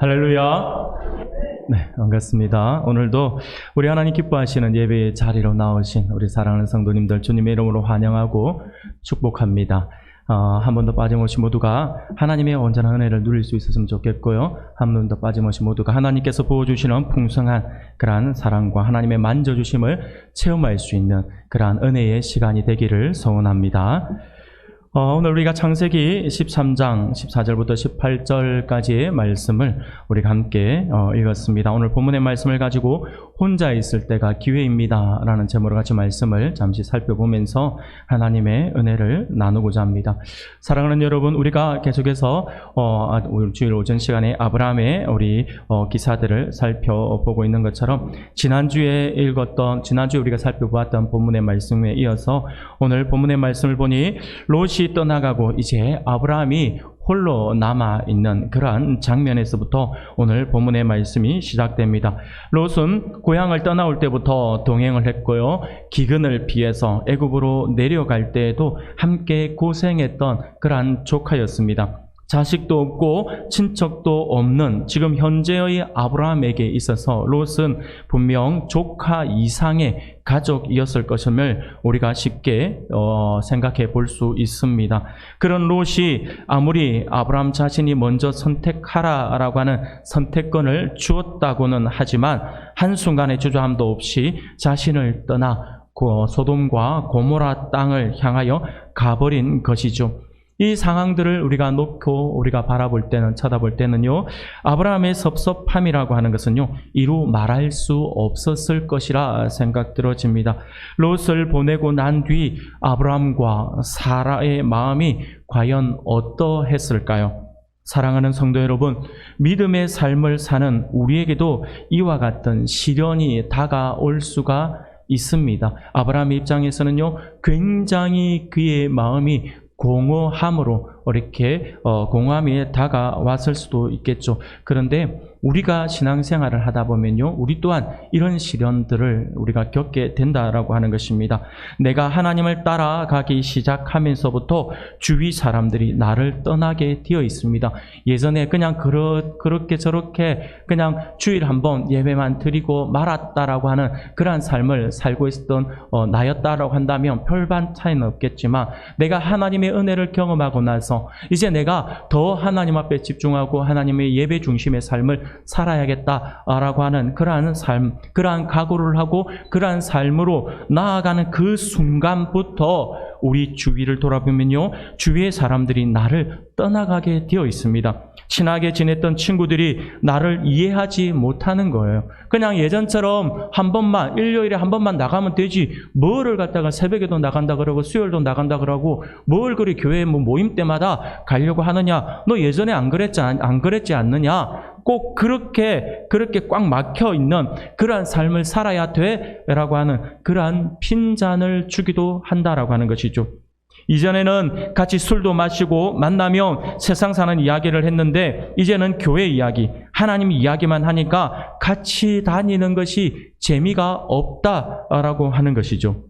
할렐루야. 네, 반갑습니다. 오늘도 우리 하나님 기뻐하시는 예배의 자리로 나오신 우리 사랑하는 성도님들 주님의 이름으로 환영하고 축복합니다. 한 번 더 빠짐없이 모두가 하나님의 온전한 은혜를 누릴 수 있었으면 좋겠고요. 한 번 더 빠짐없이 모두가 하나님께서 부어주시는 풍성한 그러한 사랑과 하나님의 만져주심을 체험할 수 있는 그러한 은혜의 시간이 되기를 소원합니다. 오늘 우리가 창세기 13장 14절부터 18절까지의 말씀을 우리가 함께 읽었습니다. 오늘 본문의 말씀을 가지고 혼자 있을 때가 기회입니다 라는 제목으로 같이 말씀을 잠시 살펴보면서 하나님의 은혜를 나누고자 합니다. 사랑하는 여러분, 우리가 계속해서 주일 오전 시간에 아브라함의 우리 기사들을 살펴보고 있는 것처럼 지난주에 우리가 살펴보았던 본문의 말씀에 이어서 오늘 본문의 말씀을 보니 롯이 떠나가고 이제 아브라함이 홀로 남아있는 그러한 장면에서부터 오늘 본문의 말씀이 시작됩니다. 롯은 고향을 떠나올 때부터 동행을 했고요. 기근을 피해서 애굽으로 내려갈 때에도 함께 고생했던 그러한 조카였습니다. 자식도 없고 친척도 없는 지금 현재의 아브라함에게 있어서 롯은 분명 조카 이상의 가족이었을 것임을 우리가 쉽게 생각해 볼 수 있습니다. 그런 롯이 아무리 아브라함 자신이 먼저 선택하라라고 하는 선택권을 주었다고는 하지만 한순간의 주저함도 없이 자신을 떠나 소돔과 고모라 땅을 향하여 가버린 것이죠. 이 상황들을 우리가 놓고 우리가 쳐다볼 때는요, 아브라함의 섭섭함이라고 하는 것은요, 이루 말할 수 없었을 것이라 생각 들어집니다. 롯을 보내고 난 뒤 아브라함과 사라의 마음이 과연 어떠했을까요? 사랑하는 성도 여러분, 믿음의 삶을 사는 우리에게도 이와 같은 시련이 다가올 수가 있습니다. 아브라함의 입장에서는요, 굉장히 그의 마음이 공허함으로 이렇게 공허함이 다가왔을 수도 있겠죠. 그런데 우리가 신앙생활을 하다 보면요, 우리 또한 이런 시련들을 우리가 겪게 된다라고 하는 것입니다. 내가 하나님을 따라가기 시작하면서부터 주위 사람들이 나를 떠나게 되어 있습니다. 예전에 그냥 그렇게 저렇게 그냥 주일 한번 예배만 드리고 말았다라고 하는 그러한 삶을 살고 있었던 나였다라고 한다면 별반 차이는 없겠지만, 내가 하나님의 은혜를 경험하고 나서 이제 내가 더 하나님 앞에 집중하고 하나님의 예배 중심의 삶을 살아야겠다라고 하는 그러한 삶, 그러한 각오를 하고 그러한 삶으로 나아가는 그 순간부터 우리 주위를 돌아보면요, 주위의 사람들이 나를 떠나가게 되어 있습니다. 친하게 지냈던 친구들이 나를 이해하지 못하는 거예요. 그냥 예전처럼 일요일에 한 번만 나가면 되지, 뭐를 갖다가 새벽에도 나간다 그러고 수요일도 나간다 그러고 뭘 그리 교회 모임 때마다 가려고 하느냐, 너 예전에 안 그랬지 않느냐, 꼭 그렇게 꽉 막혀 있는 그러한 삶을 살아야 돼라고 하는 그러한 핀잔을 주기도 한다라고 하는 것이죠. 이전에는 같이 술도 마시고 만나면 세상 사는 이야기를 했는데, 이제는 교회 이야기, 하나님 이야기만 하니까 같이 다니는 것이 재미가 없다라고 하는 것이죠.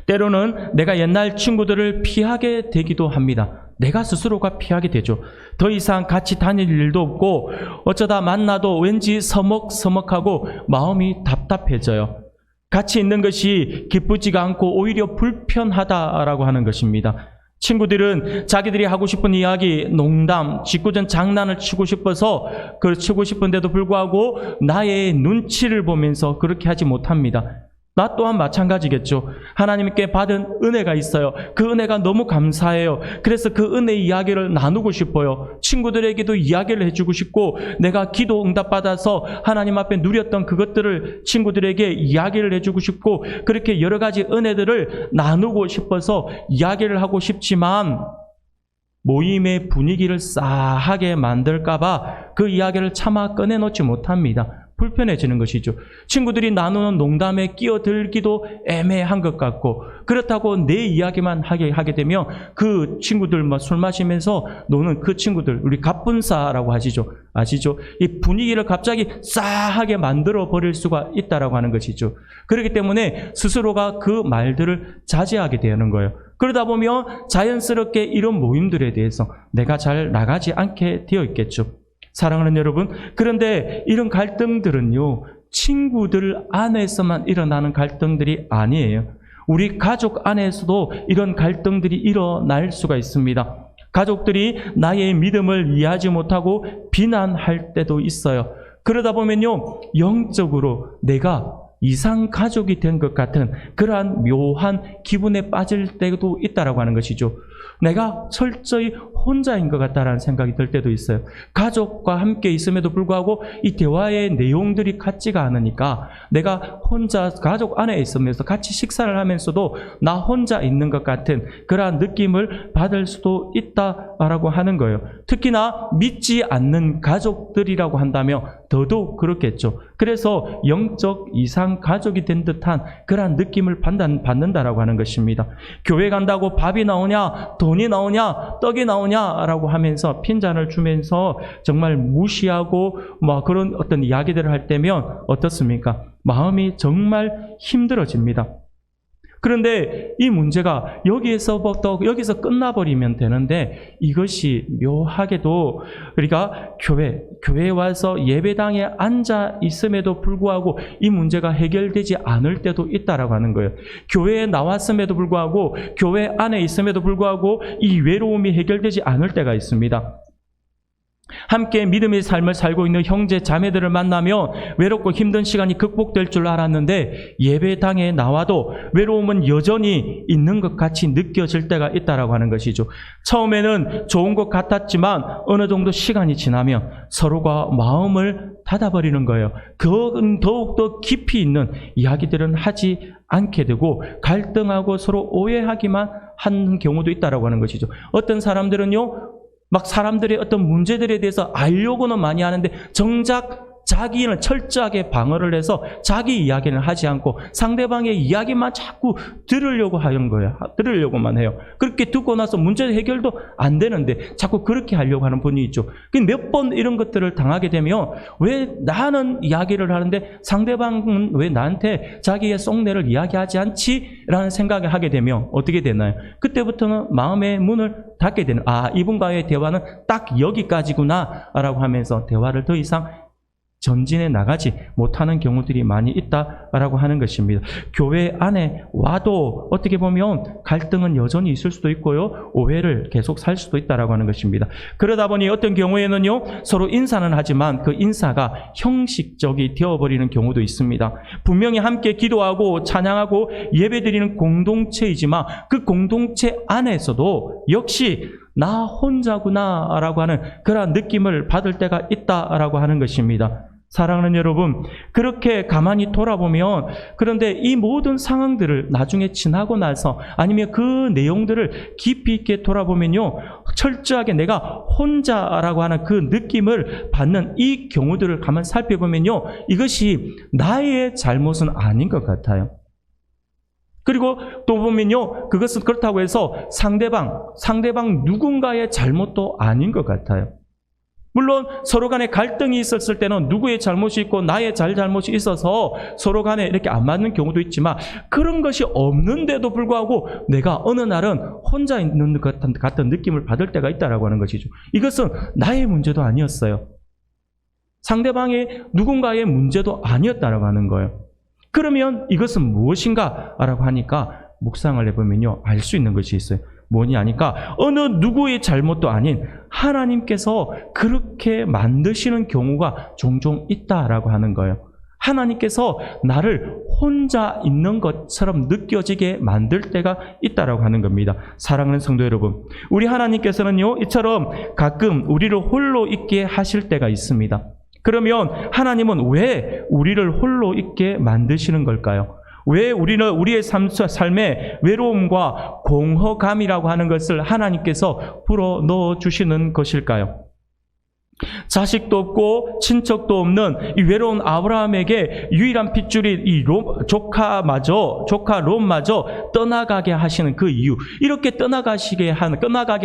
때로는 내가 옛날 친구들을 피하게 되기도 합니다. 내가 스스로가 피하게 되죠. 더 이상 같이 다닐 일도 없고 어쩌다 만나도 왠지 서먹서먹하고 마음이 답답해져요. 같이 있는 것이 기쁘지가 않고 오히려 불편하다라고 하는 것입니다. 친구들은 자기들이 하고 싶은 이야기, 농담, 짓궂은 장난을 치고 싶어서 치고 싶은데도 불구하고 나의 눈치를 보면서 그렇게 하지 못합니다. 나 또한 마찬가지겠죠. 하나님께 받은 은혜가 있어요. 그 은혜가 너무 감사해요. 그래서 그 은혜 이야기를 나누고 싶어요. 친구들에게도 이야기를 해주고 싶고, 내가 기도 응답받아서 하나님 앞에 누렸던 그것들을 친구들에게 이야기를 해주고 싶고, 그렇게 여러 가지 은혜들을 나누고 싶어서 이야기를 하고 싶지만, 모임의 분위기를 싸하게 만들까봐 그 이야기를 차마 꺼내놓지 못합니다. 불편해지는 것이죠. 친구들이 나누는 농담에 끼어들기도 애매한 것 같고, 그렇다고 내 이야기만 하게 되면 그 친구들 술 마시면서 노는 그 친구들, 우리 갑분싸라고 아시죠? 이 분위기를 갑자기 싸하게 만들어 버릴 수가 있다라고 하는 것이죠. 그렇기 때문에 스스로가 그 말들을 자제하게 되는 거예요. 그러다 보면 자연스럽게 이런 모임들에 대해서 내가 잘 나가지 않게 되어 있겠죠. 사랑하는 여러분, 그런데 이런 갈등들은요, 친구들 안에서만 일어나는 갈등들이 아니에요. 우리 가족 안에서도 이런 갈등들이 일어날 수가 있습니다. 가족들이 나의 믿음을 이해하지 못하고 비난할 때도 있어요. 그러다 보면요, 영적으로 내가 이상 가족이 된 것 같은 그러한 묘한 기분에 빠질 때도 있다라고 하는 것이죠. 내가 철저히 혼자인 것 같다라는 생각이 들 때도 있어요. 가족과 함께 있음에도 불구하고 이 대화의 내용들이 같지가 않으니까 내가 혼자 가족 안에 있으면서 같이 식사를 하면서도 나 혼자 있는 것 같은 그러한 느낌을 받을 수도 있다라고 하는 거예요. 특히나 믿지 않는 가족들이라고 한다면 더더욱 그렇겠죠. 그래서 영적 이상 가족이 된 듯한 그러한 느낌을 받는다라고 하는 것입니다. 교회 간다고 밥이 나오냐, 돈이 나오냐, 떡이 나오냐라고 하면서 핀잔을 주면서 정말 무시하고 그런 어떤 이야기들을 할 때면 어떻습니까? 마음이 정말 힘들어집니다. 그런데 이 문제가 여기서 끝나버리면 되는데 이것이 묘하게도 우리가 교회에 와서 예배당에 앉아 있음에도 불구하고 이 문제가 해결되지 않을 때도 있다라고 하는 거예요. 교회에 나왔음에도 불구하고 교회 안에 있음에도 불구하고 이 외로움이 해결되지 않을 때가 있습니다. 함께 믿음의 삶을 살고 있는 형제 자매들을 만나면 외롭고 힘든 시간이 극복될 줄 알았는데 예배당에 나와도 외로움은 여전히 있는 것 같이 느껴질 때가 있다라고 하는 것이죠. 처음에는 좋은 것 같았지만 어느 정도 시간이 지나면 서로가 마음을 닫아버리는 거예요. 그건 더욱더 깊이 있는 이야기들은 하지 않게 되고 갈등하고 서로 오해하기만 하는 경우도 있다라고 하는 것이죠. 어떤 사람들은요, 막 사람들의 어떤 문제들에 대해서 알려고는 많이 하는데 정작 자기는 철저하게 방어를 해서 자기 이야기는 하지 않고 상대방의 이야기만 자꾸 들으려고 하는 거예요. 들으려고만 해요. 그렇게 듣고 나서 문제 해결도 안 되는데 자꾸 그렇게 하려고 하는 분이 있죠. 몇 번 이런 것들을 당하게 되면 왜 나는 이야기를 하는데 상대방은 왜 나한테 자기의 속내를 이야기하지 않지? 라는 생각을 하게 되면 어떻게 되나요? 그때부터는 마음의 문을 닫게 되는, 이분과의 대화는 딱 여기까지구나 라고 하면서 대화를 더 이상 전진해 나가지 못하는 경우들이 많이 있다라고 하는 것입니다. 교회 안에 와도 어떻게 보면 갈등은 여전히 있을 수도 있고요, 오해를 계속 살 수도 있다라고 하는 것입니다. 그러다 보니 어떤 경우에는요, 서로 인사는 하지만 그 인사가 형식적이 되어버리는 경우도 있습니다. 분명히 함께 기도하고 찬양하고 예배드리는 공동체이지만 그 공동체 안에서도 역시 나 혼자구나 라고 하는 그런 느낌을 받을 때가 있다라고 하는 것입니다. 사랑하는 여러분, 그렇게 가만히 돌아보면, 그런데 이 모든 상황들을 나중에 지나고 나서 아니면 그 내용들을 깊이 있게 돌아보면요, 철저하게 내가 혼자라고 하는 그 느낌을 받는 이 경우들을 가만 살펴보면요, 이것이 나의 잘못은 아닌 것 같아요. 그리고 또 보면요, 그것은 그렇다고 해서 상대방 누군가의 잘못도 아닌 것 같아요. 물론 서로 간에 갈등이 있었을 때는 누구의 잘못이 있고 나의 잘못이 있어서 서로 간에 이렇게 안 맞는 경우도 있지만 그런 것이 없는데도 불구하고 내가 어느 날은 혼자 있는 것 같은 느낌을 받을 때가 있다라고 하는 것이죠. 이것은 나의 문제도 아니었어요. 상대방의 누군가의 문제도 아니었다라고 하는 거예요. 그러면 이것은 무엇인가? 라고 하니까 묵상을 해보면요, 알 수 있는 것이 있어요. 뭐냐 하니까 어느 누구의 잘못도 아닌 하나님께서 그렇게 만드시는 경우가 종종 있다라고 하는 거예요. 하나님께서 나를 혼자 있는 것처럼 느껴지게 만들 때가 있다라고 하는 겁니다. 사랑하는 성도 여러분, 우리 하나님께서는요, 이처럼 가끔 우리를 홀로 있게 하실 때가 있습니다. 그러면 하나님은 왜 우리를 홀로 있게 만드시는 걸까요? 왜 우리는 우리의 삶에 외로움과 공허감이라고 하는 것을 하나님께서 불어넣어 주시는 것일까요? 자식도 없고 친척도 없는 이 외로운 아브라함에게 유일한 핏줄이 이 조카 롯마저 떠나가게 하시는 그 이유, 이렇게 떠나가게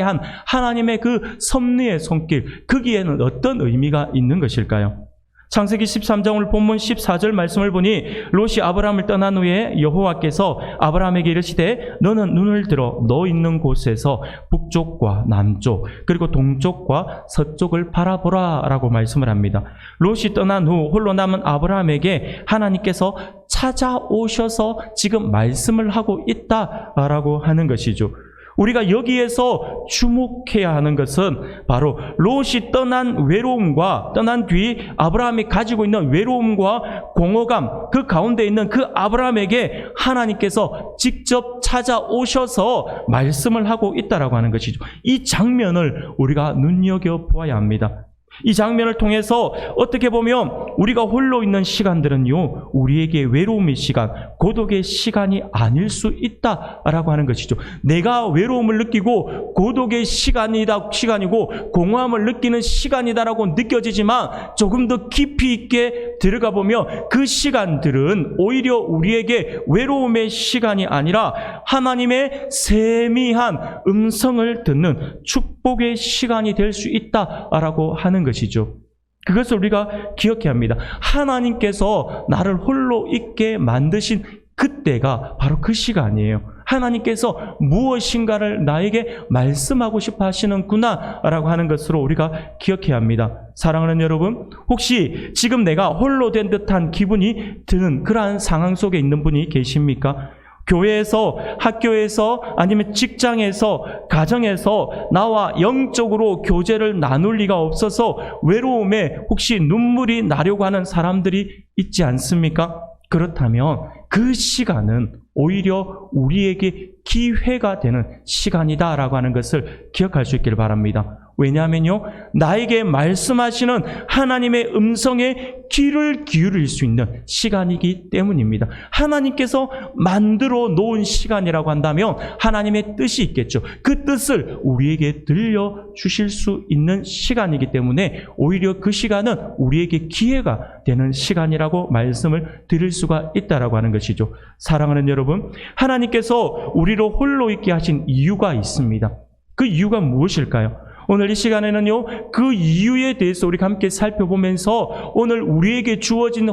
한 하나님의 그 섭리의 손길, 거기에는 어떤 의미가 있는 것일까요? 창세기 13장 오늘 본문 14절 말씀을 보니 롯이 아브라함을 떠난 후에 여호와께서 아브라함에게 이르시되 너는 눈을 들어 너 있는 곳에서 북쪽과 남쪽 그리고 동쪽과 서쪽을 바라보라 라고 말씀을 합니다. 롯이 떠난 후 홀로 남은 아브라함에게 하나님께서 찾아오셔서 지금 말씀을 하고 있다라고 하는 것이죠. 우리가 여기에서 주목해야 하는 것은 바로 롯이 떠난 외로움과 떠난 뒤 아브라함이 가지고 있는 외로움과 공허감, 그 가운데 있는 그 아브라함에게 하나님께서 직접 찾아오셔서 말씀을 하고 있다라고 하는 것이죠. 이 장면을 우리가 눈여겨보아야 합니다. 이 장면을 통해서 어떻게 보면 우리가 홀로 있는 시간들은요, 우리에게 외로움의 시간, 고독의 시간이 아닐 수 있다라고 하는 것이죠. 내가 외로움을 느끼고 고독의 시간이고 공허함을 느끼는 시간이다라고 느껴지지만 조금 더 깊이 있게 들어가 보면 그 시간들은 오히려 우리에게 외로움의 시간이 아니라 하나님의 세미한 음성을 듣는 축복의 시간이 될 수 있다라고 하는 것이죠. 그것을 우리가 기억해야 합니다. 하나님께서 나를 홀로 있게 만드신 그때가 바로 그 시간이에요. 하나님께서 무엇인가를 나에게 말씀하고 싶어 하시는구나 라고 하는 것으로 우리가 기억해야 합니다. 사랑하는 여러분, 혹시 지금 내가 홀로 된 듯한 기분이 드는 그러한 상황 속에 있는 분이 계십니까? 교회에서, 학교에서, 아니면 직장에서, 가정에서 나와 영적으로 교제를 나눌 리가 없어서 외로움에 혹시 눈물이 나려고 하는 사람들이 있지 않습니까? 그렇다면 그 시간은 오히려 우리에게 기회가 되는 시간이다라고 하는 것을 기억할 수 있기를 바랍니다. 왜냐하면요, 나에게 말씀하시는 하나님의 음성에 귀를 기울일 수 있는 시간이기 때문입니다. 하나님께서 만들어 놓은 시간이라고 한다면 하나님의 뜻이 있겠죠. 그 뜻을 우리에게 들려주실 수 있는 시간이기 때문에 오히려 그 시간은 우리에게 기회가 되는 시간이라고 말씀을 드릴 수가 있다라고 하는 것이죠. 사랑하는 여러분, 하나님께서 우리를 홀로 있게 하신 이유가 있습니다. 그 이유가 무엇일까요? 오늘 이 시간에는요, 그 이유에 대해서 우리가 함께 살펴보면서 오늘 우리에게 주어진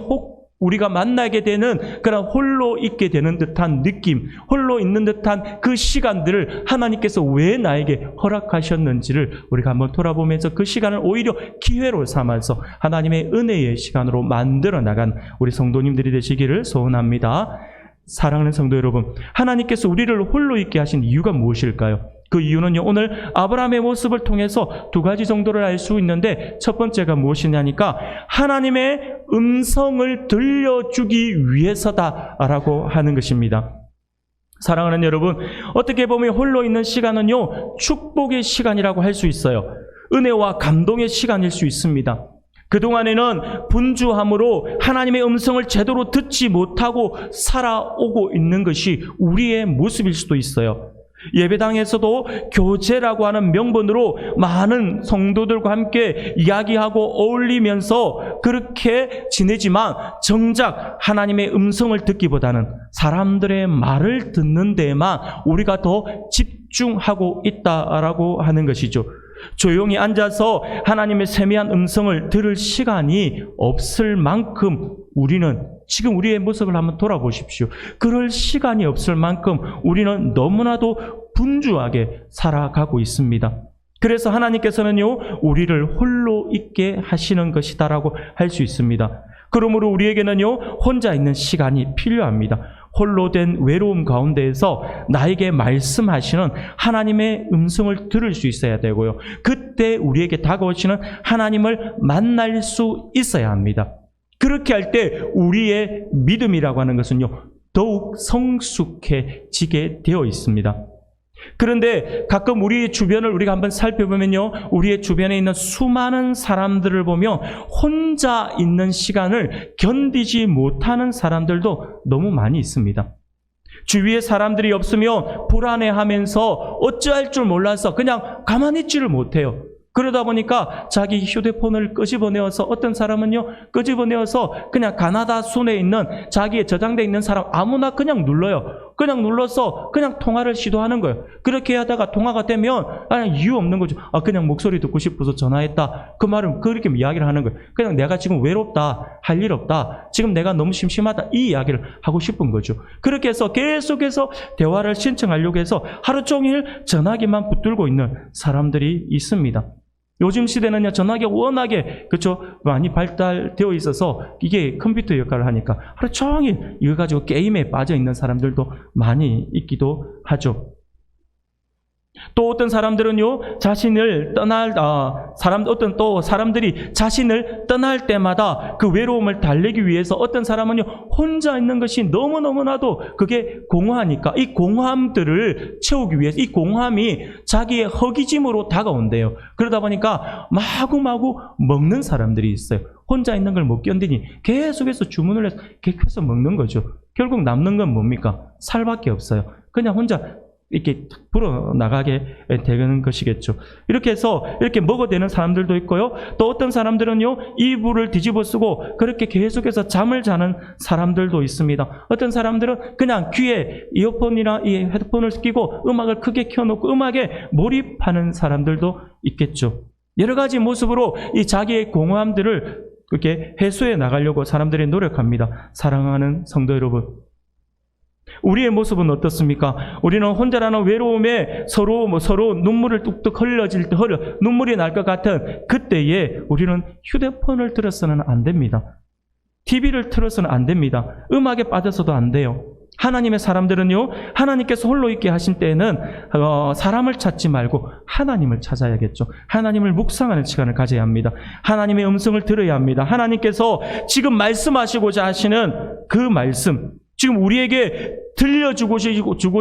우리가 만나게 되는 그런 홀로 있게 되는 듯한 느낌, 홀로 있는 듯한 그 시간들을 하나님께서 왜 나에게 허락하셨는지를 우리가 한번 돌아보면서 그 시간을 오히려 기회로 삼아서 하나님의 은혜의 시간으로 만들어 나간 우리 성도님들이 되시기를 소원합니다. 사랑하는 성도 여러분, 하나님께서 우리를 홀로 있게 하신 이유가 무엇일까요? 그 이유는요, 오늘 아브라함의 모습을 통해서 두 가지 정도를 알 수 있는데, 첫 번째가 무엇이냐니까 하나님의 음성을 들려주기 위해서다라고 하는 것입니다. 사랑하는 여러분, 어떻게 보면 홀로 있는 시간은요, 축복의 시간이라고 할 수 있어요. 은혜와 감동의 시간일 수 있습니다. 그동안에는 분주함으로 하나님의 음성을 제대로 듣지 못하고 살아오고 있는 것이 우리의 모습일 수도 있어요. 예배당에서도 교제라고 하는 명분으로 많은 성도들과 함께 이야기하고 어울리면서 그렇게 지내지만 정작 하나님의 음성을 듣기보다는 사람들의 말을 듣는 데에만 우리가 더 집중하고 있다라고 하는 것이죠. 조용히 앉아서 하나님의 세미한 음성을 들을 시간이 없을 만큼 우리는 지금 우리의 모습을 한번 돌아보십시오. 그럴 시간이 없을 만큼 우리는 너무나도 분주하게 살아가고 있습니다. 그래서 하나님께서는요, 우리를 홀로 있게 하시는 것이다라고 할 수 있습니다. 그러므로 우리에게는요, 혼자 있는 시간이 필요합니다. 홀로 된 외로움 가운데에서 나에게 말씀하시는 하나님의 음성을 들을 수 있어야 되고요. 그때 우리에게 다가오시는 하나님을 만날 수 있어야 합니다. 그렇게 할 때 우리의 믿음이라고 하는 것은요, 더욱 성숙해지게 되어 있습니다. 그런데 가끔 우리 주변을 우리가 한번 살펴보면요, 우리의 주변에 있는 수많은 사람들을 보면 혼자 있는 시간을 견디지 못하는 사람들도 너무 많이 있습니다. 주위에 사람들이 없으면 불안해하면서 어찌할 줄 몰라서 그냥 가만히 있지를 못해요. 그러다 보니까 자기 휴대폰을 끄집어내어서, 어떤 사람은요, 끄집어내어서 그냥 가나다 순에 있는 자기의 저장되어 있는 사람 아무나 그냥 눌러요. 그냥 눌러서 그냥 통화를 시도하는 거예요. 그렇게 하다가 통화가 되면 그냥 이유 없는 거죠. 그냥 목소리 듣고 싶어서 전화했다. 그 말은 그렇게 이야기를 하는 거예요. 그냥 내가 지금 외롭다, 할 일 없다, 지금 내가 너무 심심하다, 이 이야기를 하고 싶은 거죠. 그렇게 해서 계속해서 대화를 신청하려고 해서 하루 종일 전화기만 붙들고 있는 사람들이 있습니다. 요즘 시대는요, 전화기가 워낙에, 그쵸, 많이 발달되어 있어서 이게 컴퓨터 역할을 하니까 하루 종일 이거 가지고 게임에 빠져 있는 사람들도 많이 있기도 하죠. 또 어떤 사람들은요, 자신을 떠날, 어떤 사람들이 자신을 떠날 때마다 그 외로움을 달래기 위해서 어떤 사람은요, 혼자 있는 것이 너무너무나도 그게 공허하니까 이 공허함들을 채우기 위해서 이 공허함이 자기의 허기짐으로 다가온대요. 그러다 보니까 마구마구 먹는 사람들이 있어요. 혼자 있는 걸 못 견디니 계속해서 주문을 해서 계속해서 먹는 거죠. 결국 남는 건 뭡니까? 살밖에 없어요. 그냥 혼자 이렇게 불어나가게 되는 것이겠죠. 이렇게 해서 이렇게 먹어대는 사람들도 있고요. 또 어떤 사람들은요, 이불을 뒤집어 쓰고 그렇게 계속해서 잠을 자는 사람들도 있습니다. 어떤 사람들은 그냥 귀에 이어폰이나 이 헤드폰을 끼고 음악을 크게 켜놓고 음악에 몰입하는 사람들도 있겠죠. 여러 가지 모습으로 이 자기의 공허함들을 그렇게 해소해 나가려고 사람들이 노력합니다. 사랑하는 성도 여러분, 우리의 모습은 어떻습니까? 우리는 혼자라는 외로움에 서로 눈물을 뚝뚝 눈물이 날 것 같은 그때에 우리는 휴대폰을 들어서는 안 됩니다. TV를 틀어서는 안 됩니다. 음악에 빠져서도 안 돼요. 하나님의 사람들은요, 하나님께서 홀로 있게 하신 때에는 사람을 찾지 말고 하나님을 찾아야겠죠. 하나님을 묵상하는 시간을 가져야 합니다. 하나님의 음성을 들어야 합니다. 하나님께서 지금 말씀하시고자 하시는 그 말씀, 지금 우리에게 들려주고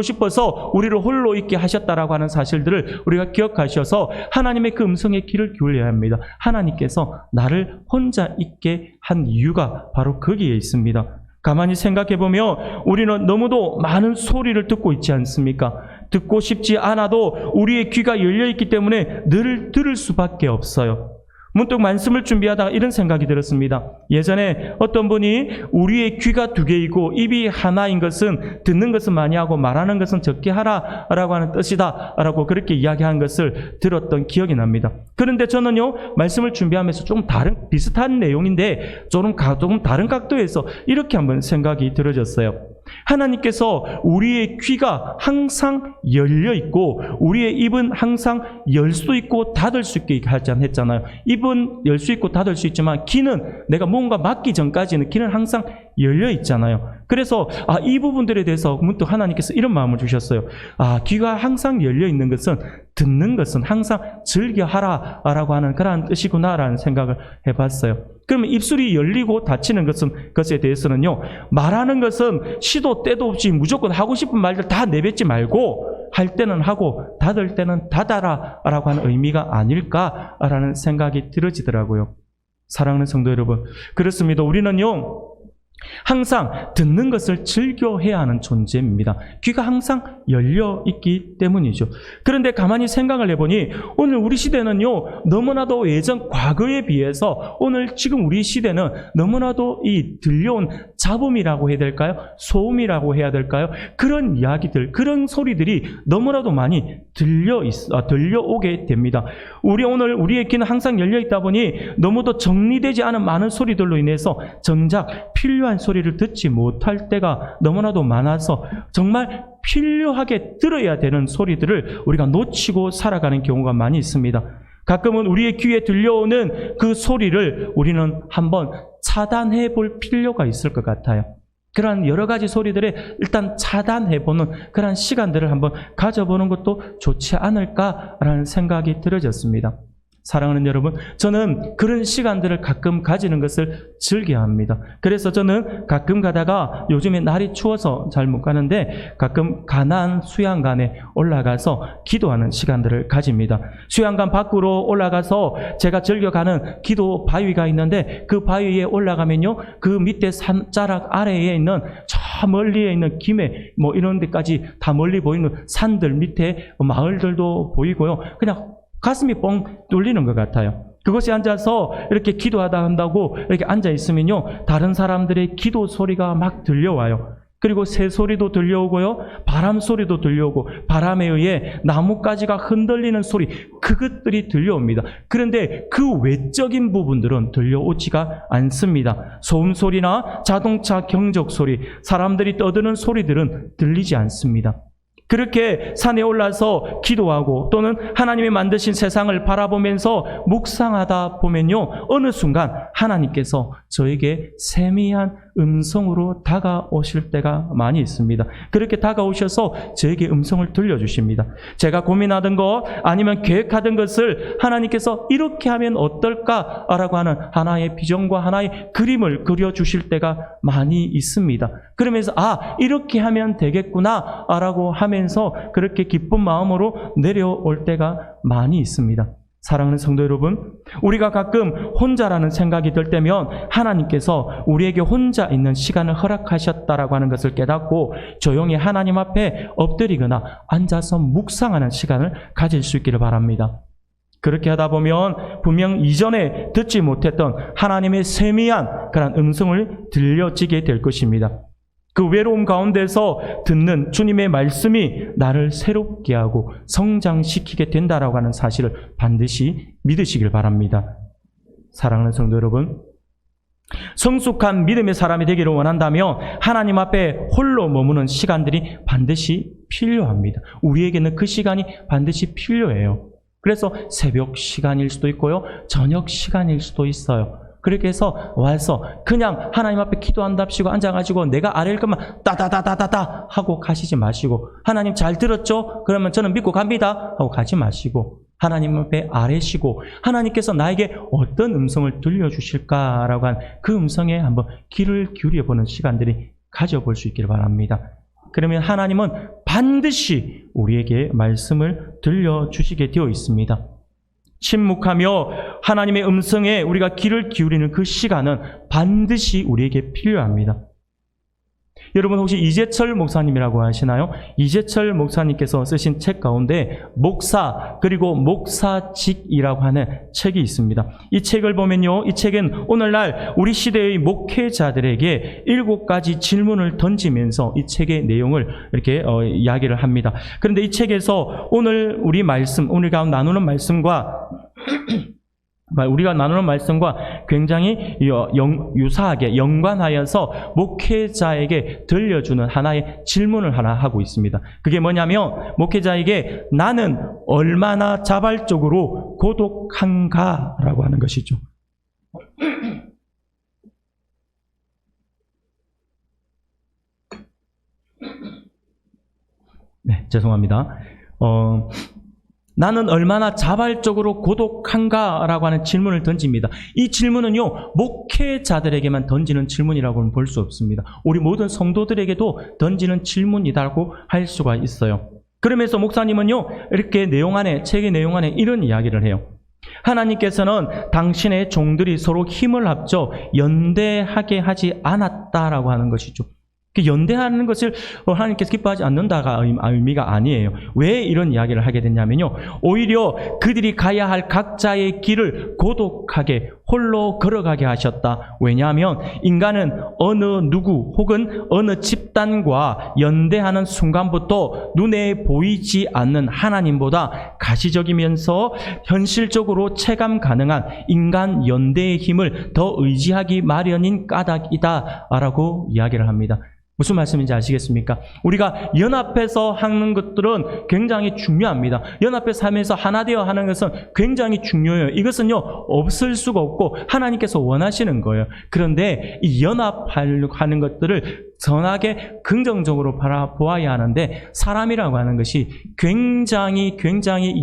싶어서 우리를 홀로 있게 하셨다라고 하는 사실들을 우리가 기억하셔서 하나님의 그 음성에 귀를 기울여야 합니다. 하나님께서 나를 혼자 있게 한 이유가 바로 거기에 있습니다. 가만히 생각해보면 우리는 너무도 많은 소리를 듣고 있지 않습니까? 듣고 싶지 않아도 우리의 귀가 열려있기 때문에 늘 들을 수밖에 없어요. 문득 말씀을 준비하다가 이런 생각이 들었습니다. 예전에 어떤 분이 우리의 귀가 두 개이고 입이 하나인 것은 듣는 것은 많이 하고 말하는 것은 적게 하라라고 하는 뜻이다 라고 그렇게 이야기한 것을 들었던 기억이 납니다. 그런데 저는요, 말씀을 준비하면서 조금 비슷한 내용인데 조금 다른 각도에서 이렇게 한번 생각이 들어졌어요. 하나님께서 우리의 귀가 항상 열려 있고 우리의 입은 항상 열 수 있고 닫을 수 있게 하지 않았잖아요. 입은 열 수 있고 닫을 수 있지만 귀는 내가 뭔가 맞기 전까지는 귀는 항상 열려 있잖아요. 그래서 이 부분들에 대해서 문득 하나님께서 이런 마음을 주셨어요. 귀가 항상 열려 있는 것은 듣는 것은 항상 즐겨하라라고 하는 그러한 뜻이구나라는 생각을 해봤어요. 그러면 입술이 열리고 닫히는 것에 대해서는요, 말하는 것은 시도 때도 없이 무조건 하고 싶은 말들 다 내뱉지 말고 할 때는 하고 닫을 때는 닫아라라고 하는 의미가 아닐까라는 생각이 들어지더라고요. 사랑하는 성도 여러분, 그렇습니다. 우리는요, 항상 듣는 것을 즐겨해야 하는 존재입니다. 귀가 항상 열려 있기 때문이죠. 그런데 가만히 생각을 해보니 오늘 우리 시대는요, 너무나도 예전 과거에 비해서 오늘 지금 우리 시대는 너무나도 이 들려온 잡음이라고 해야 될까요? 소음이라고 해야 될까요? 그런 이야기들, 그런 소리들이 너무나도 많이 들려오게 됩니다. 우리의 귀는 항상 열려 있다 보니 너무도 정리되지 않은 많은 소리들로 인해서 정작 필요한 소리를 듣지 못할 때가 너무나도 많아서 정말 필요하게 들어야 되는 소리들을 우리가 놓치고 살아가는 경우가 많이 있습니다. 가끔은 우리의 귀에 들려오는 그 소리를 우리는 한번 차단해 볼 필요가 있을 것 같아요. 그런 여러 가지 소리들을 일단 차단해보는 그런 시간들을 한번 가져보는 것도 좋지 않을까라는 생각이 들어졌습니다. 사랑하는 여러분, 저는 그런 시간들을 가끔 가지는 것을 즐겨야 합니다. 그래서 저는 가끔 가다가 요즘에 날이 추워서 잘 못 가는데 가끔 가나안 수양관에 올라가서 기도하는 시간들을 가집니다. 수양관 밖으로 올라가서 제가 즐겨가는 기도 바위가 있는데 그 바위에 올라가면요, 그 밑에 산자락 아래에 있는 저 멀리에 있는 김해 이런 데까지 다 멀리 보이는 산들 밑에 마을들도 보이고요. 그냥 가슴이 뻥 뚫리는 것 같아요. 그것에 앉아서 이렇게 기도하다 한다고 이렇게 앉아 있으면요, 다른 사람들의 기도 소리가 막 들려와요. 그리고 새 소리도 들려오고요. 바람 소리도 들려오고 바람에 의해 나뭇가지가 흔들리는 소리, 그것들이 들려옵니다. 그런데 그 외적인 부분들은 들려오지가 않습니다. 소음 소리나 자동차 경적 소리, 사람들이 떠드는 소리들은 들리지 않습니다. 그렇게 산에 올라서 기도하고 또는 하나님이 만드신 세상을 바라보면서 묵상하다 보면요, 어느 순간 하나님께서 저에게 세미한 음성으로 다가오실 때가 많이 있습니다. 그렇게 다가오셔서 저에게 음성을 들려주십니다. 제가 고민하던 것 아니면 계획하던 것을 하나님께서 이렇게 하면 어떨까라고 하는 하나의 비전과 하나의 그림을 그려주실 때가 많이 있습니다. 그러면서 이렇게 하면 되겠구나 라고 하면서 그렇게 기쁜 마음으로 내려올 때가 많이 있습니다. 사랑하는 성도 여러분, 우리가 가끔 혼자라는 생각이 들 때면 하나님께서 우리에게 혼자 있는 시간을 허락하셨다라고 하는 것을 깨닫고 조용히 하나님 앞에 엎드리거나 앉아서 묵상하는 시간을 가질 수 있기를 바랍니다. 그렇게 하다 보면 분명 이전에 듣지 못했던 하나님의 세미한 그런 음성을 들려지게 될 것입니다. 그 외로움 가운데서 듣는 주님의 말씀이 나를 새롭게 하고 성장시키게 된다라고 하는 사실을 반드시 믿으시길 바랍니다. 사랑하는 성도 여러분, 성숙한 믿음의 사람이 되기를 원한다면 하나님 앞에 홀로 머무는 시간들이 반드시 필요합니다. 우리에게는 그 시간이 반드시 필요해요. 그래서 새벽 시간일 수도 있고요, 저녁 시간일 수도 있어요. 그렇게 해서 와서 그냥 하나님 앞에 기도한답시고 앉아가지고 내가 아뢰일 것만 따다다다다다 하고 가시지 마시고, 하나님 잘 들었죠? 그러면 저는 믿고 갑니다 하고 가지 마시고 하나님 앞에 아뢰시고 하나님께서 나에게 어떤 음성을 들려주실까라고 한 그 음성에 한번 귀를 기울여보는 시간들이 가져볼 수 있기를 바랍니다. 그러면 하나님은 반드시 우리에게 말씀을 들려주시게 되어 있습니다. 침묵하며 하나님의 음성에 우리가 귀를 기울이는 그 시간은 반드시 우리에게 필요합니다. 여러분 혹시 이재철 목사님이라고 아시나요? 이재철 목사님께서 쓰신 책 가운데 목사 그리고 목사직이라고 하는 책이 있습니다. 이 책을 보면요, 이 책은 오늘날 우리 시대의 목회자들에게 7가지 질문을 던지면서 이 책의 내용을 이렇게 이야기를 합니다. 그런데 이 책에서 오늘 우리가 나누는 말씀과 굉장히 유사하게 연관하여서 목회자에게 들려주는 하나의 질문을 하나 하고 있습니다. 그게 뭐냐면 목회자에게 나는 얼마나 자발적으로 고독한가 라고 하는 것이죠. 네, 죄송합니다. 나는 얼마나 자발적으로 고독한가라고 하는 질문을 던집니다. 이 질문은요, 목회자들에게만 던지는 질문이라고는 볼 수 없습니다. 우리 모든 성도들에게도 던지는 질문이라고 할 수가 있어요. 그러면서 목사님은요, 이렇게 책의 내용 안에 이런 이야기를 해요. 하나님께서는 당신의 종들이 서로 힘을 합쳐 연대하게 하지 않았다라고 하는 것이죠. 연대하는 것을 하나님께서 기뻐하지 않는다가 의미가 아니에요. 왜 이런 이야기를 하게 됐냐면요, 오히려 그들이 가야 할 각자의 길을 고독하게 홀로 걸어가게 하셨다. 왜냐하면 인간은 어느 누구 혹은 어느 집단과 연대하는 순간부터 눈에 보이지 않는 하나님보다 가시적이면서 현실적으로 체감 가능한 인간 연대의 힘을 더 의지하기 마련인 까닭이다 라고 이야기를 합니다. 무슨 말씀인지 아시겠습니까? 우리가 연합해서 하는 것들은 굉장히 중요합니다. 연합해서 하면서 하나 되어 하는 것은 굉장히 중요해요. 이것은요, 없을 수가 없고 하나님께서 원하시는 거예요. 그런데 이 연합하려고 하는 것들을 선하게 긍정적으로 바라보아야 하는데, 사람이라고 하는 것이 굉장히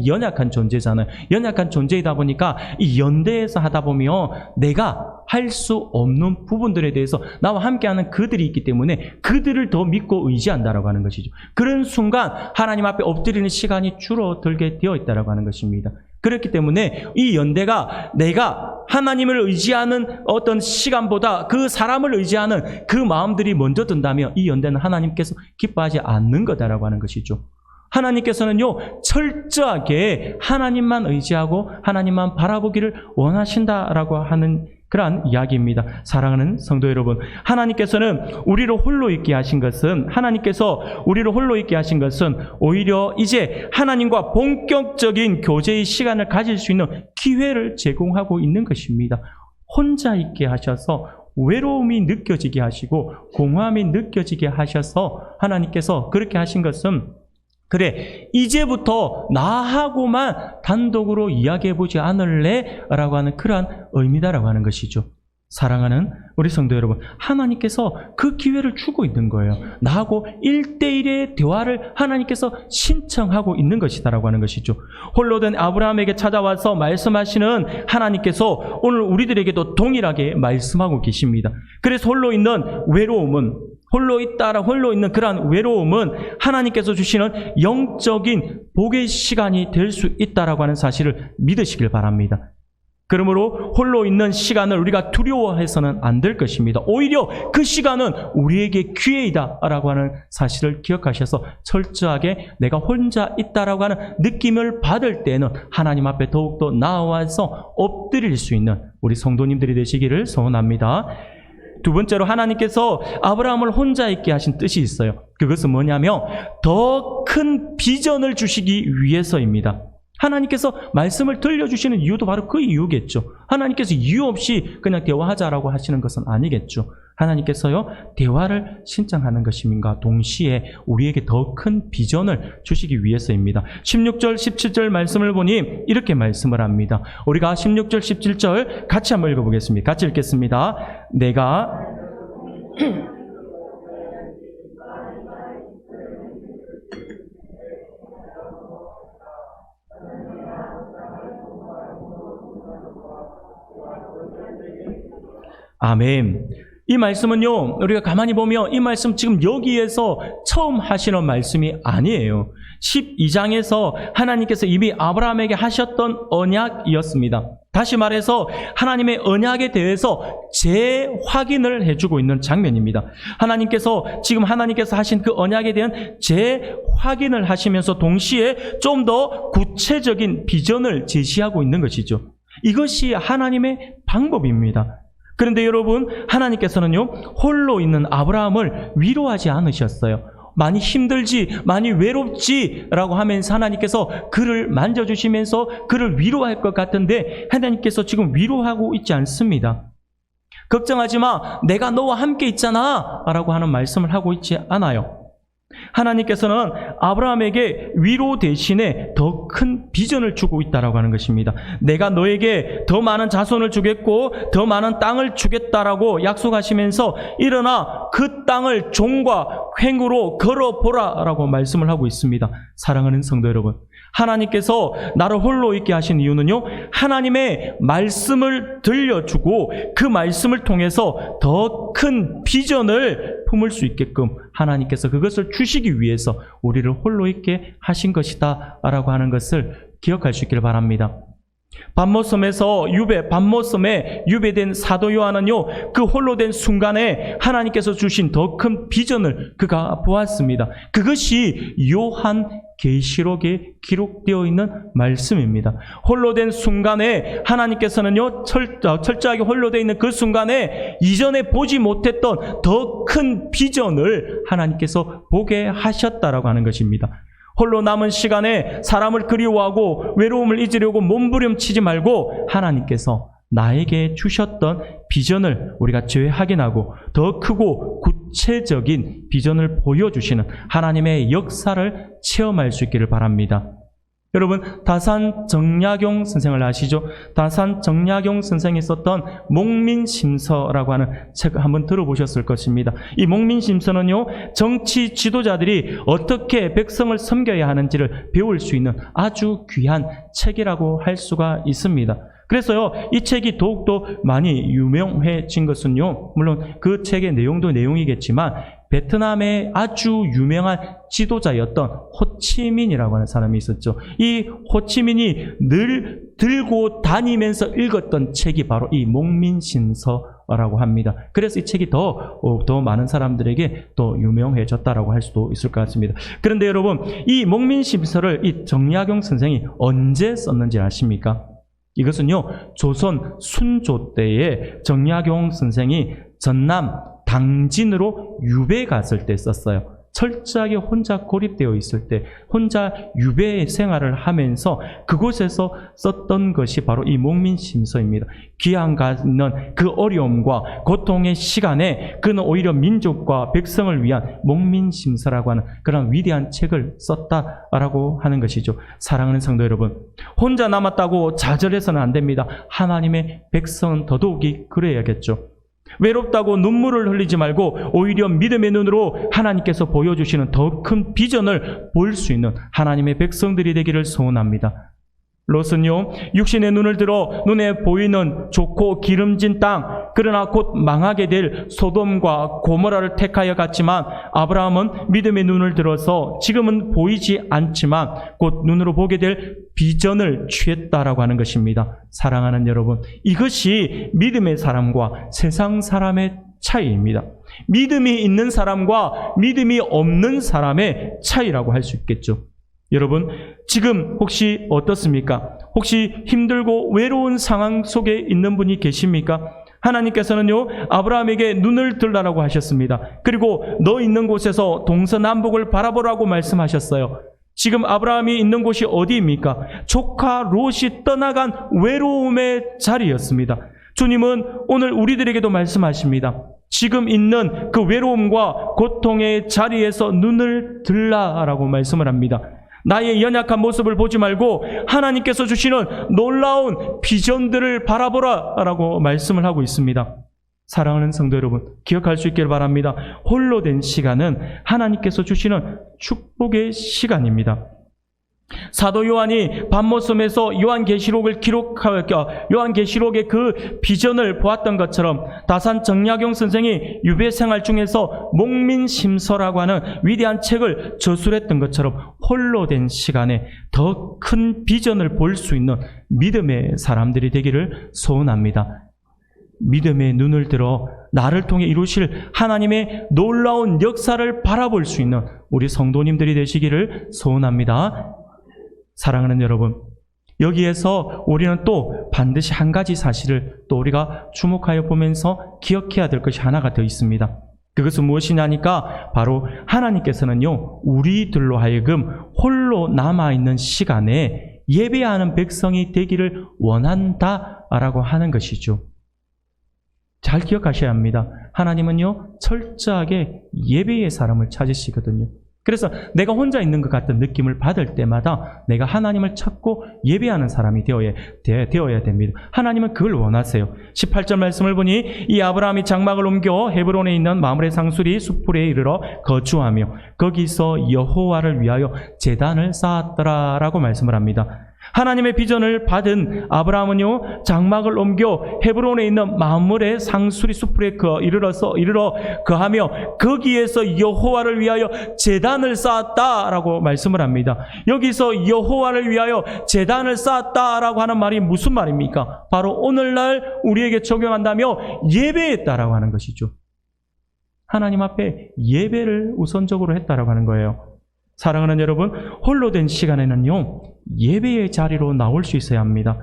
연약한 존재잖아요. 연약한 존재이다 보니까 이 연대해서 하다 보면 내가 할 수 없는 부분들에 대해서 나와 함께하는 그들이 있기 때문에 그들을 더 믿고 의지한다라고 하는 것이죠. 그런 순간 하나님 앞에 엎드리는 시간이 줄어들게 되어 있다라고 하는 것입니다. 그렇기 때문에 이 연대가 내가 하나님을 의지하는 어떤 시간보다 그 사람을 의지하는 그 마음들이 먼저 든다면 이 연대는 하나님께서 기뻐하지 않는 거다라고 하는 것이죠. 하나님께서는요, 철저하게 하나님만 의지하고 하나님만 바라보기를 원하신다라고 하는 그러한 이야기입니다. 사랑하는 성도 여러분, 하나님께서는 우리를 홀로 있게 하신 것은 오히려 이제 하나님과 본격적인 교제의 시간을 가질 수 있는 기회를 제공하고 있는 것입니다. 혼자 있게 하셔서 외로움이 느껴지게 하시고 공허함이 느껴지게 하셔서 하나님께서 그렇게 하신 것은 그래, 이제부터 나하고만 단독으로 이야기해보지 않을래? 라고 하는 그러한 의미다라고 하는 것이죠. 사랑하는 우리 성도 여러분, 하나님께서 그 기회를 주고 있는 거예요. 나하고 1대1의 대화를 하나님께서 신청하고 있는 것이다라고 하는 것이죠. 홀로 된 아브라함에게 찾아와서 말씀하시는 하나님께서 오늘 우리들에게도 동일하게 말씀하고 계십니다. 그래서 홀로 있는 그러한 외로움은 하나님께서 주시는 영적인 복의 시간이 될 수 있다라고 하는 사실을 믿으시길 바랍니다. 그러므로 홀로 있는 시간을 우리가 두려워해서는 안 될 것입니다. 오히려 그 시간은 우리에게 기회이다라고 하는 사실을 기억하셔서 철저하게 내가 혼자 있다라고 하는 느낌을 받을 때는 하나님 앞에 더욱더 나아와서 엎드릴 수 있는 우리 성도님들이 되시기를 소원합니다. 두 번째로 하나님께서 아브라함을 혼자 있게 하신 뜻이 있어요. 그것은 뭐냐면 더 큰 비전을 주시기 위해서입니다. 하나님께서 말씀을 들려주시는 이유도 바로 그 이유겠죠. 하나님께서 이유 없이 그냥 대화하자라고 하시는 것은 아니겠죠. 하나님께서요, 대화를 신청하는 것임과 동시에 우리에게 더 큰 비전을 주시기 위해서입니다. 16절, 17절 말씀을 보니 이렇게 말씀을 합니다. 우리가 16절, 17절 같이 한번 읽어보겠습니다. 같이 읽겠습니다. 내가 아멘. 이 말씀은요, 우리가 가만히 보면 이 말씀 지금 여기에서 처음 하시는 말씀이 아니에요. 12장에서 하나님께서 이미 아브라함에게 하셨던 언약이었습니다. 다시 말해서 하나님의 언약에 대해서 재확인을 해주고 있는 장면입니다. 하나님께서 하신 그 언약에 대한 재확인을 하시면서 동시에 좀 더 구체적인 비전을 제시하고 있는 것이죠. 이것이 하나님의 방법입니다. 그런데 여러분, 하나님께서는요, 홀로 있는 아브라함을 위로하지 않으셨어요. 많이 힘들지, 많이 외롭지 라고 하면서 하나님께서 그를 만져주시면서 그를 위로할 것 같은데 하나님께서 지금 위로하고 있지 않습니다. 걱정하지 마, 내가 너와 함께 있잖아 라고 하는 말씀을 하고 있지 않아요. 하나님께서는 아브라함에게 위로 대신에 더 큰 비전을 주고 있다라고 하는 것입니다. 내가 너에게 더 많은 자손을 주겠고 더 많은 땅을 주겠다라고 약속하시면서 일어나 그 땅을 종과 횡으로 걸어보라라고 말씀을 하고 있습니다. 사랑하는 성도 여러분, 하나님께서 나를 홀로 있게 하신 이유는요, 하나님의 말씀을 들려주고 그 말씀을 통해서 더 큰 비전을 품을 수 있게끔 하나님께서 그것을 주시기 위해서 우리를 홀로 있게 하신 것이다 라고 하는 것을 기억할 수 있기를 바랍니다. 반모섬에 유배된 사도 요한은요, 그 홀로 된 순간에 하나님께서 주신 더 큰 비전을 그가 보았습니다. 그것이 요한 계시록에 기록되어 있는 말씀입니다. 홀로 된 순간에 하나님께서는요, 철저하게 홀로 되어 있는 그 순간에 이전에 보지 못했던 더 큰 비전을 하나님께서 보게 하셨다라고 하는 것입니다. 홀로 남은 시간에 사람을 그리워하고 외로움을 잊으려고 몸부림치지 말고 하나님께서 나에게 주셨던 비전을 우리가 재확인하고 더 크고 구체적인 비전을 보여주시는 하나님의 역사를 체험할 수 있기를 바랍니다. 여러분, 다산 정약용 선생을 아시죠? 다산 정약용 선생이 썼던 목민심서라고 하는 책 한번 들어보셨을 것입니다. 이 목민심서는요, 정치 지도자들이 어떻게 백성을 섬겨야 하는지를 배울 수 있는 아주 귀한 책이라고 할 수가 있습니다. 그래서요, 이 책이 더욱더 많이 유명해진 것은요, 물론 그 책의 내용도 내용이겠지만 베트남의 아주 유명한 지도자였던 호치민이라고 하는 사람이 있었죠. 이 호치민이 늘 들고 다니면서 읽었던 책이 바로 이 목민심서라고 합니다. 그래서 이 책이 더 많은 사람들에게 또 유명해졌다라고 할 수도 있을 것 같습니다. 그런데 여러분, 이 목민심서를 이 정약용 선생이 언제 썼는지 아십니까? 이것은요, 조선 순조 때에 정약용 선생이 전남 당진으로 유배 갔을 때 썼어요. 철저하게 혼자 고립되어 있을 때 혼자 유배 생활을 하면서 그곳에서 썼던 것이 바로 이 목민심서입니다. 귀양 가는 그 어려움과 고통의 시간에 그는 오히려 민족과 백성을 위한 목민심서라고 하는 그런 위대한 책을 썼다라고 하는 것이죠. 사랑하는 성도 여러분, 혼자 남았다고 좌절해서는 안 됩니다. 하나님의 백성은 더더욱이 그래야겠죠. 외롭다고 눈물을 흘리지 말고 오히려 믿음의 눈으로 하나님께서 보여주시는 더 큰 비전을 볼 수 있는 하나님의 백성들이 되기를 소원합니다. 롯은요, 육신의 눈을 들어 눈에 보이는 좋고 기름진 땅, 그러나 곧 망하게 될 소돔과 고모라를 택하여 갔지만 아브라함은 믿음의 눈을 들어서 지금은 보이지 않지만 곧 눈으로 보게 될 비전을 취했다라고 하는 것입니다. 사랑하는 여러분, 이것이 믿음의 사람과 세상 사람의 차이입니다. 믿음이 있는 사람과 믿음이 없는 사람의 차이라고 할 수 있겠죠. 여러분, 지금 혹시 어떻습니까? 혹시 힘들고 외로운 상황 속에 있는 분이 계십니까? 하나님께서는요, 아브라함에게 눈을 들라라고 하셨습니다. 그리고 너 있는 곳에서 동서남북을 바라보라고 말씀하셨어요. 지금 아브라함이 있는 곳이 어디입니까? 조카 롯이 떠나간 외로움의 자리였습니다. 주님은 오늘 우리들에게도 말씀하십니다. 지금 있는 그 외로움과 고통의 자리에서 눈을 들라라고 말씀을 합니다. 나의 연약한 모습을 보지 말고 하나님께서 주시는 놀라운 비전들을 바라보라라고 말씀을 하고 있습니다. 사랑하는 성도 여러분, 기억할 수 있기를 바랍니다. 홀로 된 시간은 하나님께서 주시는 축복의 시간입니다. 사도 요한이 밤모섬에서 요한계시록을 요한계시록의 그 비전을 보았던 것처럼 다산 정약용 선생이 유배 생활 중에서 목민심서라고 하는 위대한 책을 저술했던 것처럼 홀로 된 시간에 더 큰 비전을 볼 수 있는 믿음의 사람들이 되기를 소원합니다. 믿음의 눈을 들어 나를 통해 이루실 하나님의 놀라운 역사를 바라볼 수 있는 우리 성도님들이 되시기를 소원합니다. 사랑하는 여러분, 여기에서 우리는 또 반드시 한 가지 사실을 또 우리가 주목하여 보면서 기억해야 될 것이 하나가 더 있습니다. 그것은 무엇이냐니까 바로 하나님께서는요, 우리들로 하여금 홀로 남아있는 시간에 예배하는 백성이 되기를 원한다라고 하는 것이죠. 잘 기억하셔야 합니다. 하나님은요, 철저하게 예배의 사람을 찾으시거든요. 그래서 내가 혼자 있는 것 같은 느낌을 받을 때마다 내가 하나님을 찾고 예배하는 사람이 되어야 됩니다. 하나님은 그걸 원하세요. 18절 말씀을 보니 이 아브라함이 장막을 옮겨 헤브론에 있는 마므레 상수리 숲풀에 이르러 거주하며 거기서 여호와를 위하여 제단을 쌓았더라라고 말씀을 합니다. 하나님의 비전을 받은 아브라함은요, 장막을 옮겨 헤브론에 있는 마므레 상수리 숲풀에 이르러 거하며 거기에서 여호와를 위하여 제단을 쌓았다라고 말씀을 합니다. 여기서 여호와를 위하여 제단을 쌓았다라고 하는 말이 무슨 말입니까? 바로 오늘날 우리에게 적용한다며 예배했다라고 하는 것이죠. 하나님 앞에 예배를 우선적으로 했다라고 하는 거예요. 사랑하는 여러분, 홀로 된 시간에는요, 예배의 자리로 나올 수 있어야 합니다.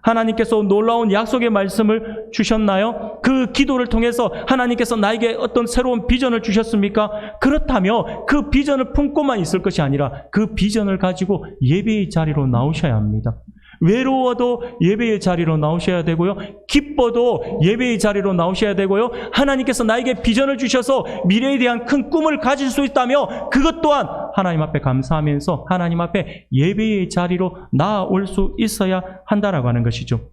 하나님께서 놀라운 약속의 말씀을 주셨나요? 그 기도를 통해서 하나님께서 나에게 어떤 새로운 비전을 주셨습니까? 그렇다면 그 비전을 품고만 있을 것이 아니라 그 비전을 가지고 예배의 자리로 나오셔야 합니다. 외로워도 예배의 자리로 나오셔야 되고요. 기뻐도 예배의 자리로 나오셔야 되고요. 하나님께서 나에게 비전을 주셔서 미래에 대한 큰 꿈을 가질 수 있다며 그것 또한 하나님 앞에 감사하면서 하나님 앞에 예배의 자리로 나아올 수 있어야 한다라고 하는 것이죠.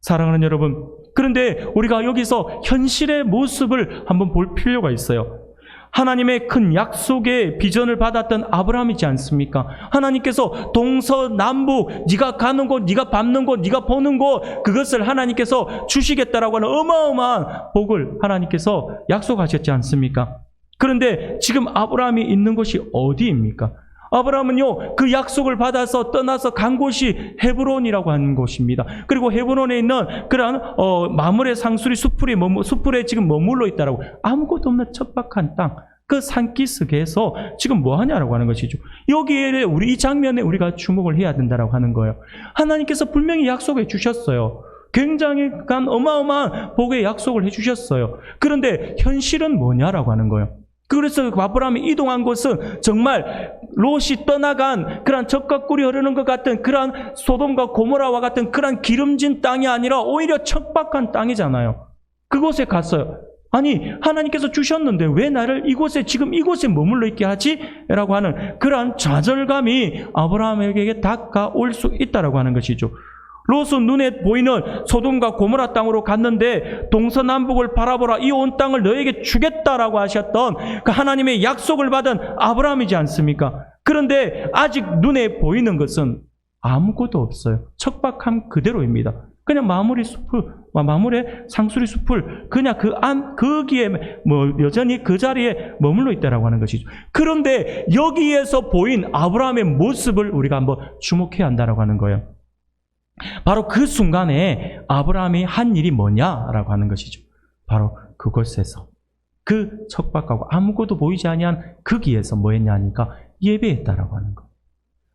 사랑하는 여러분, 그런데 우리가 여기서 현실의 모습을 한번 볼 필요가 있어요. 하나님의 큰 약속의 비전을 받았던 아브라함이지 않습니까? 하나님께서 동서남북, 네가 가는 곳, 네가 밟는 곳, 네가 보는 곳, 그것을 하나님께서 주시겠다라고 하는 어마어마한 복을 하나님께서 약속하셨지 않습니까? 그런데 지금 아브라함이 있는 곳이 어디입니까? 아브라함은요, 그 약속을 받아서 떠나서 간 곳이 헤브론이라고 하는 곳입니다. 그리고 헤브론에 있는 그런 마므레 상수리 숲풀에 지금 머물러 있다라고, 아무것도 없는 척박한 땅, 그 산기슭에서 지금 뭐 하냐라고 하는 것이죠. 여기에 우리 이 장면에 우리가 주목을 해야 된다라고 하는 거예요. 하나님께서 분명히 약속해 주셨어요. 굉장히 어마어마한 복의 약속을 해 주셨어요. 그런데 현실은 뭐냐라고 하는 거예요. 그래서 아브라함이 이동한 곳은 정말 롯이 떠나간 그런 적과 꿀이 흐르는 것 같은 그런 소돔과 고모라와 같은 그런 기름진 땅이 아니라 오히려 척박한 땅이잖아요. 그곳에 갔어요. 아니, 하나님께서 주셨는데 왜 나를 지금 이곳에 머물러 있게 하지? 라고 하는 그러한 좌절감이 아브라함에게 다가올 수 있다라고 하는 것이죠. 롯은 눈에 보이는 소돔과 고모라 땅으로 갔는데 동서남북을 바라보라, 이 온 땅을 너에게 주겠다라고 하셨던 그 하나님의 약속을 받은 아브라함이지 않습니까? 그런데 아직 눈에 보이는 것은 아무것도 없어요. 척박함 그대로입니다. 그냥 마물의 상수리 숲을 그냥 거기에 여전히 그 자리에 머물러 있다라고 하는 것이죠. 그런데 여기에서 보인 아브라함의 모습을 우리가 한번 주목해야 한다라고 하는 거예요. 바로 그 순간에 아브라함이 한 일이 뭐냐라고 하는 것이죠. 바로 그곳에서 그 척박하고 아무것도 보이지 아니한 그 길에서 뭐 했냐 하니까 예배했다라고 하는 것.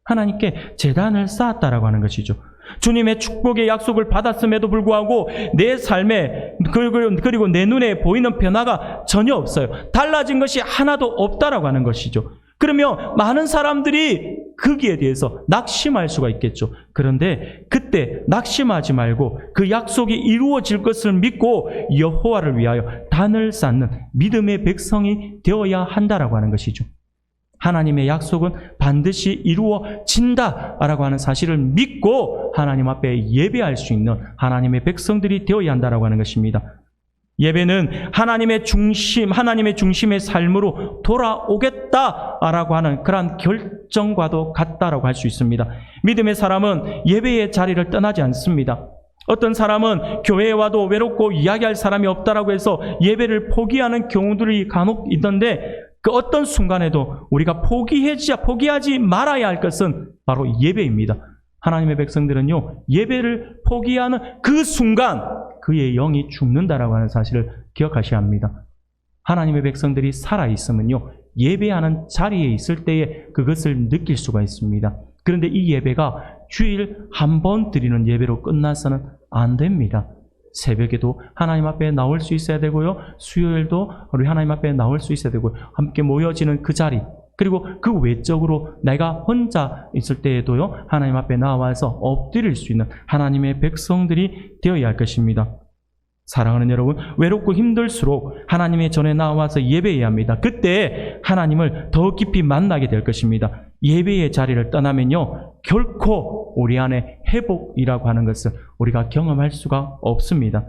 하나님께 제단을 쌓았다라고 하는 것이죠. 주님의 축복의 약속을 받았음에도 불구하고 내 삶에 그리고 내 눈에 보이는 변화가 전혀 없어요. 달라진 것이 하나도 없다라고 하는 것이죠. 그러면 많은 사람들이 거기에 대해서 낙심할 수가 있겠죠. 그런데 그때 낙심하지 말고 그 약속이 이루어질 것을 믿고 여호와를 위하여 단을 쌓는 믿음의 백성이 되어야 한다라고 하는 것이죠. 하나님의 약속은 반드시 이루어진다라고 하는 사실을 믿고 하나님 앞에 예배할 수 있는 하나님의 백성들이 되어야 한다라고 하는 것입니다. 예배는 하나님의 중심의 삶으로 돌아오겠다라고 하는 그러한 결정과도 같다라고 할 수 있습니다. 믿음의 사람은 예배의 자리를 떠나지 않습니다. 어떤 사람은 교회에 와도 외롭고 이야기할 사람이 없다라고 해서 예배를 포기하는 경우들이 간혹 있던데 그 어떤 순간에도 우리가 포기하지 말아야 할 것은 바로 예배입니다. 하나님의 백성들은요, 예배를 포기하는 그 순간 그의 영이 죽는다라고 하는 사실을 기억하셔야 합니다. 하나님의 백성들이 살아있으면요, 예배하는 자리에 있을 때에 그것을 느낄 수가 있습니다. 그런데 이 예배가 주일 한 번 드리는 예배로 끝나서는 안 됩니다. 새벽에도 하나님 앞에 나올 수 있어야 되고요, 수요일도 우리 하나님 앞에 나올 수 있어야 되고요, 함께 모여지는 그 자리, 그리고 그 외적으로 내가 혼자 있을 때에도요, 하나님 앞에 나와서 엎드릴 수 있는 하나님의 백성들이 되어야 할 것입니다. 사랑하는 여러분, 외롭고 힘들수록 하나님의 전에 나와서 예배해야 합니다. 그때 하나님을 더 깊이 만나게 될 것입니다. 예배의 자리를 떠나면요, 결코 우리 안에 회복이라고 하는 것을 우리가 경험할 수가 없습니다.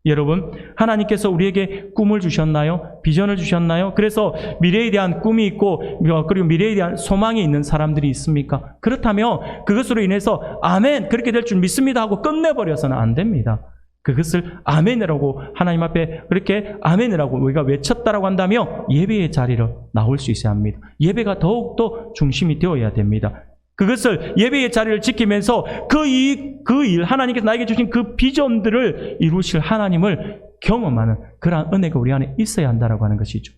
여러분, 하나님께서 우리에게 꿈을 주셨나요? 비전을 주셨나요? 그래서 미래에 대한 꿈이 있고 그리고 미래에 대한 소망이 있는 사람들이 있습니까? 그렇다면 그것으로 인해서 아멘, 그렇게 될 줄 믿습니다 하고 끝내버려서는 안 됩니다. 그것을 아멘이라고 하나님 앞에 그렇게 아멘이라고 우리가 외쳤다라고 한다면 예배의 자리로 나올 수 있어야 합니다. 예배가 더욱더 중심이 되어야 됩니다. 그것을 예배의 자리를 지키면서 그 일, 하나님께서 나에게 주신 그 비전들을 이루실 하나님을 경험하는 그러한 은혜가 우리 안에 있어야 한다라고 하는 것이죠.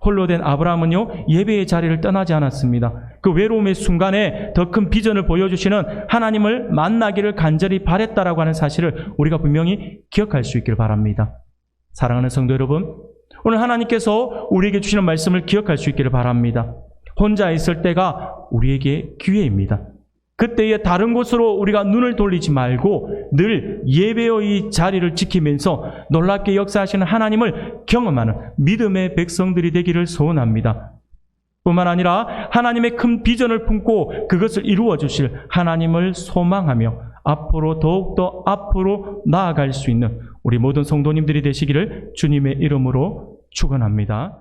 홀로 된 아브라함은요, 예배의 자리를 떠나지 않았습니다. 그 외로움의 순간에 더 큰 비전을 보여주시는 하나님을 만나기를 간절히 바랬다라고 하는 사실을 우리가 분명히 기억할 수 있길 바랍니다. 사랑하는 성도 여러분, 오늘 하나님께서 우리에게 주시는 말씀을 기억할 수 있기를 바랍니다. 혼자 있을 때가 우리에게 기회입니다. 그때에 다른 곳으로 우리가 눈을 돌리지 말고 늘 예배의 자리를 지키면서 놀랍게 역사하시는 하나님을 경험하는 믿음의 백성들이 되기를 소원합니다. 뿐만 아니라 하나님의 큰 비전을 품고 그것을 이루어 주실 하나님을 소망하며 앞으로 더욱더 앞으로 나아갈 수 있는 우리 모든 성도님들이 되시기를 주님의 이름으로 축원합니다.